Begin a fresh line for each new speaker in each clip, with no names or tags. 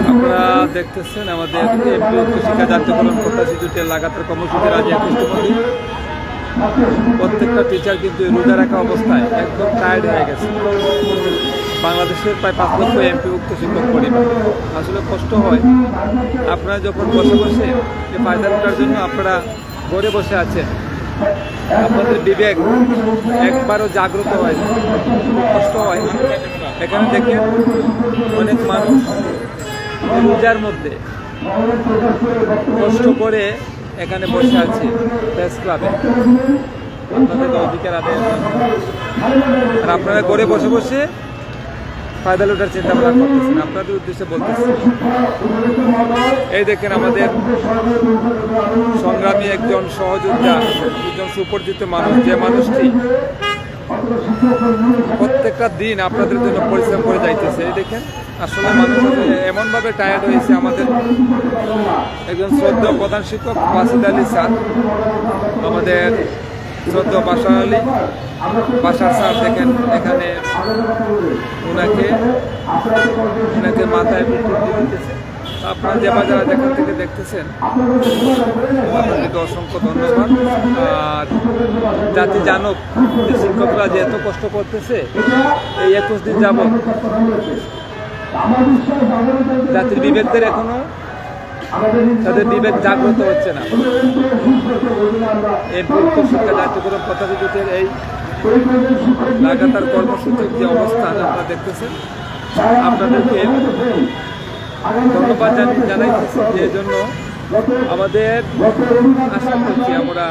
আপনারা দেখতেছেন আমাদের এমপি শিক্ষা জাতীয়করণ প্রত্যাশী জোটের লাগাতার কর্মসূচির আজ 21 দিন। প্রত্যেকটা টিচার কিন্তু রোজা রাখা অবস্থায় একদম টায়ার্ড হয়ে গেছে। বাংলাদেশের প্রায় 5 লক্ষ এমপিভুক্ত শিক্ষক পরিবার, আসলে কষ্ট হয়। আপনারা যখন বসে বসে যে ফায়দা ওঠার জন্য আপনারা ঘরে বসে আছেন, আপনাদের বিবেক একবারও জাগ্রত হয় না, কষ্ট হয়। এখানে দেখেন অনেক মানুষ রোজার মধ্যে কষ্ট করে এখানে বসে আছে প্রেস ক্লাবে আপনাদের অধিকার আদায়ের জন্য। আর আপনারা ঘরে বসে বসে ফায়দা লুটার চিন্তা ভাবনা করতেছেন। আপনাদের উদ্দেশ্যে বলতেছি, এই দেখেন আমাদের সংগ্রামী একজন সহযোদ্ধা, একজন সুপরিচিত মানুষ, যে মানুষটি প্রত্যেকটা দিন আপনাদের জন্য পরিশ্রম করে যাইতেছে। এই দেখেন আসলে মানুষ এমনভাবে টায়ার্ড হয়েছে। আমাদের একজন শ্রদ্ধেয় প্রধান শিক্ষক ওয়াসিদ আলী স্যার, আমাদের শ্রদ্ধেয় বাশার স্যার দেখেন এখানে ওনাকে মাথায় দিতেছে। আপনারা যে বাজারা যেখান থেকে দেখতেছেন আপনাদেরকে অসংখ্য ধন্যবাদ। আর জাতি জানুক যে শিক্ষকরা যে এত কষ্ট করতেছে এই 21 দিন যাবৎ, জাতির বিবেকদের এখনো তাদের বিবেক জাগ্রত হচ্ছে না। এমপি শিক্ষা জাতীয়করণ প্রত্যাশী জোটের এই লাগাতার কর্মসূচির যে অবস্থান আপনারা দেখতেছেন, আপনাদেরকে ধন্যবাদ জানাইতেছি। যে জন্য আমাদের আশা করছি আমরা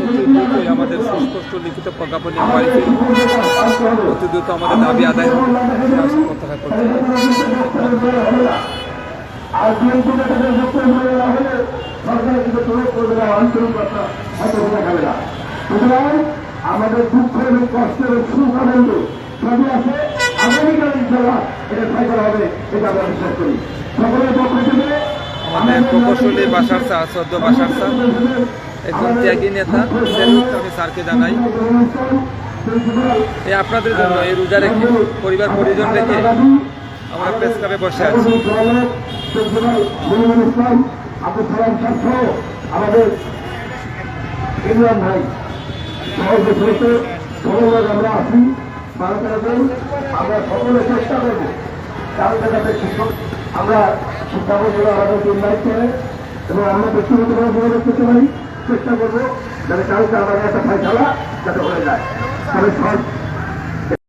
অতি দ্রুতই আমাদের সুস্পষ্ট লিখিত প্রজ্ঞাপন বাড়িতে অতি দ্রুত আমাদের দাবি আদায় হবে আশা প্রত্যাশা করছি।
আমাদের দুঃখ এবং কষ্টের সুখ আনন্দ সবই আছে আগামীকাল ইনশাআল্লাহ এটা ফাইনাল হবে, এটা আমরা বিশ্বাস করি। সকলের পক্ষ থেকে
আমাদের প্রকৌশলী বাশার স্যার, শ্রদ্ধ বাশার স্যার একজন ত্যাগী নেতা, আমি স্যারকে জানাই এই আপনাদের জন্য এই রোজা রেখে পরিবার পরিজন রেখে আমরা প্রেস ক্লাবে বসে আছি।
আমাদের ইমরান ভাই আমরা আছি, আমরা সকলে চেষ্টা করবো যাতে শিক্ষক আমরা শিক্ষাকর্মীরা আমাদেরকে ইনভাইট করে এবং আমরা ব্যক্তিগতভাবে যোগাযোগ পারি, চেষ্টা করবো যাতে কালকে আমাদের একটা ফাইসালা যাতে হয়ে যায়। তবে